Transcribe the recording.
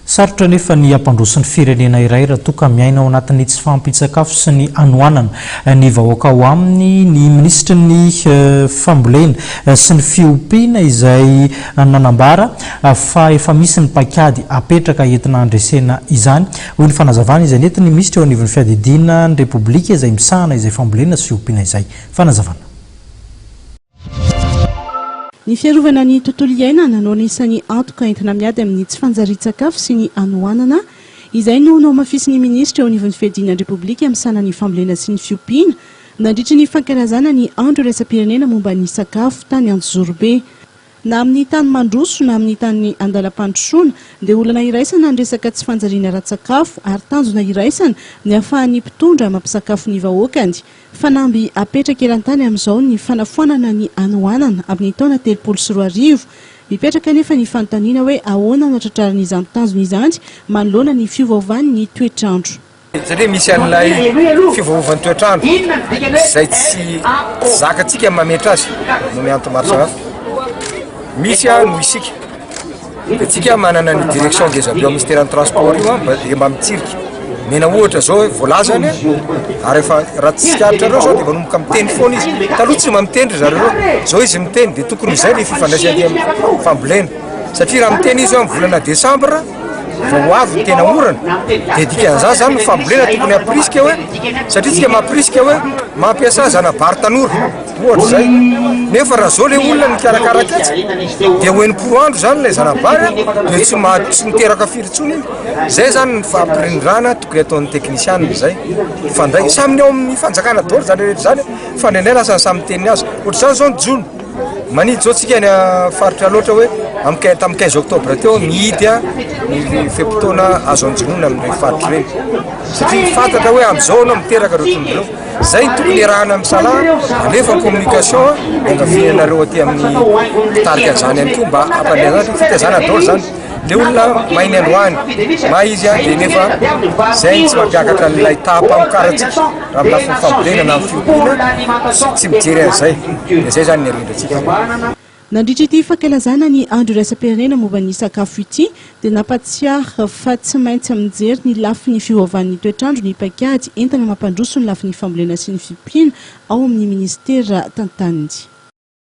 Sarotra nefa ny ampandroso ny firenena iray raha toka miaina ao anatin'ny tsy fampitsakafo sy ny anoanana ny vahoaka ao aminy ny ministra ny fambolena sy ny fiompiana izay nanambara fa efa misy ny pakady apetraka entina andresena izany hoy ny fanazavana izay nentin'ny ministra eo anivon'ny fiadidina ny repoblika izay misahana izay fambolena sy fiompiana izay fanazavana. Ny fiarovana ny tontolo iainana no anisan'ny antoka entina miady amin'ny tsy fanjarian-tsakafo sy ny anoanana izay no nomafisy ministra eo anivon'ny fiadidina ny repoblika misahana ny fambolena sy ny fiompiana nandritra ny fankalazana ny andro iraisam-pirenena momba ny sakafo tany Anjozorobe. Na amin'ny tany Mandroso na amin'ny tany Andalam-pandrosoana dia olana iraisana ny resaka tsy fanjariana ara-tsakafo ary tanjona iraisana ny ahafahan'ny mpitondra mampisakafo ny vahoakany. Fanamby apetraka eran-tany amin'izao ny fanafoanana ny anoanana amin'ny taona 2024. Mipetraka nefa ny fanontaniana hoe ahoana no tratraran'izany tanjona izany manoloana ny fiovaovan'ny ny toetrandro. Satria misy an'ilay fiovaovan'ny toetrandro izay tsy zakatsika mametra azy no mianto maro samihafa. Misy no isika dia tsika manana ny direction des avions ministère en transport io mba mitsirika mena ohatra zao hoe voalazany ary efa raha tsikaritra reo zao dia manomboka miteny foana izy taloha tsy mamitendry zareo zao izy miteny dia tokony izay ny fifandraisany amin'ny fambolena satria raha miteny izy amin'ny volana desambra vao avy tena orana dia dikan'izany zany ny fambolena tokony aprisika hoe satria tsika mamprisika hoe mampiasa zanabary tanora ohatra zay nefa raha zao le olona ny karakaraka itsy dia hoeniporo andro zany ilay zanabary dia tsy miteraka firitsony iny zay zany ny fampirindrana tokony ataon'ny teknisianina zay fandray saminy ao amin'ny fanjakana daholo zany rehetra zany fa nenay lasa samy teniny azy ohatra zany zao ny jona manidy zao tsika ny faritra loatra hoe tamin'ny 15 octobre teo mihidy ny fepotona azo anjonona amin'ny faritra reny satria fantatra hoe amin'izao anao miteraka reo tonony reo zay tokony arahana amin'ny salaha alefa ny communication angafianareo aty amin'ny tarika an'izany ihany koa mba hampandeha zany fitezana daholo zany le olona mainy androany maizy dia nefa zay tsy mampiakatra n'ilay tapa amikaratsika raha amin'ny lafiny fambolena na amin'ny fiompiana tsy mijery an'izay dia zay zany ny arindratsika. Nandritra ity fankalazana ny andro iraisam-pirenena momba ny sakafo ity dia nampatsiahy fa tsy maintsy mijery ny lafiny fiovaovan'ny toetrandro ny pakady entina mampandroso ny lafiny fambolena sy ny fiompiana ao amin'ny ministera tantaniny.